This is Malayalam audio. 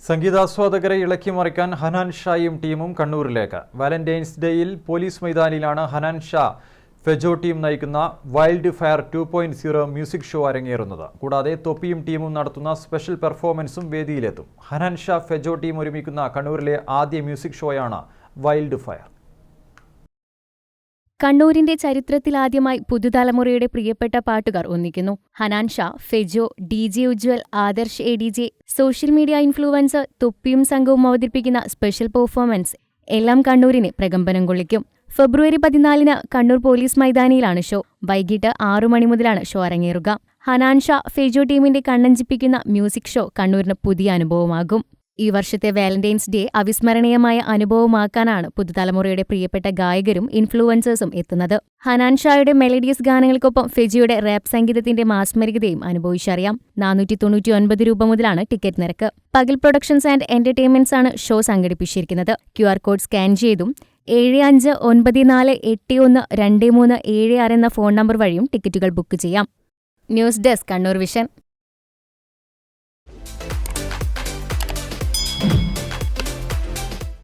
സംഗീതാസ്വാദകരെ ഇളക്കിമറിക്കാൻ ഹനാൻ ഷായും ടീമും കണ്ണൂരിലേക്ക്. വാലന്റൈൻസ് ഡേയിൽ പോലീസ് മൈതാനിയിലാണ് ഹനാൻ ഷാ ഫെജോ ടീം നയിക്കുന്ന വൈൽഡ് ഫയർ 2.0 മ്യൂസിക് ഷോ അരങ്ങേറുന്നത്. കൂടാതെ തൊപ്പിയും ടീമും നടത്തുന്ന സ്പെഷ്യൽ പെർഫോമൻസും വേദിയിലെത്തും. ഹനാൻ ഷാ ഫെജോ ടീം ഒരുമിക്കുന്ന കണ്ണൂരിലെ ആദ്യ മ്യൂസിക് ഷോയാണ് വൈൽഡ് ഫയർ. കണ്ണൂരിന്റെ ചരിത്രത്തിലാദ്യമായി പുതുതലമുറയുടെ പ്രിയപ്പെട്ട പാട്ടുകാർ ഒന്നിക്കുന്നു. Hanan Shah, Fejo, DJ Ujwal, Adarsh ADJ, social media influencer തൊപ്പിയും സംഘവും അവതരിപ്പിക്കുന്ന സ്പെഷ്യൽ പെർഫോമൻസ് എല്ലാം കണ്ണൂരിനെ പ്രകമ്പനം കൊള്ളിക്കും. ഫെബ്രുവരി 14 കണ്ണൂർ പോലീസ് മൈതാനിയിലാണ് ഷോ. വൈകിട്ട് 6 മണി മുതലാണ് ഷോ അരങ്ങേറുക. ഹനാൻ ഷാ, ഫെജോ ടീമിന്റെ കണ്ണഞ്ചിപ്പിക്കുന്ന മ്യൂസിക് ഷോ കണ്ണൂരിന് പുതിയ അനുഭവമാകും. ഈ വർഷത്തെ വാലന്റൈൻസ് ഡേ അവിസ്മരണീയമായ അനുഭവമാക്കാനാണ് പുതുതലമുറയുടെ പ്രിയപ്പെട്ട ഗായകരും ഇൻഫ്ലുവൻസേഴ്സും എത്തുന്നത്. ഹനാൻ ഷായുടെ മെലഡിയസ് ഗാനങ്ങൾക്കൊപ്പം ഫെജിയുടെ റാപ്പ് സംഗീതത്തിന്റെ മാസ്മരികതയും അനുഭവിച്ചറിയാം. 499 രൂപ മുതലാണ് ടിക്കറ്റ് നിരക്ക്. പകൽ പ്രൊഡക്ഷൻസ് ആൻഡ് എന്റർടൈൻമെന്റ്സ് ആണ് ഷോ സംഘടിപ്പിച്ചിരിക്കുന്നത്. QR കോഡ് സ്കാൻ ചെയ്തും 7594812376 എന്ന ഫോൺ നമ്പർ വഴിയും ടിക്കറ്റുകൾ ബുക്ക് ചെയ്യാം. News desk Kannur vision.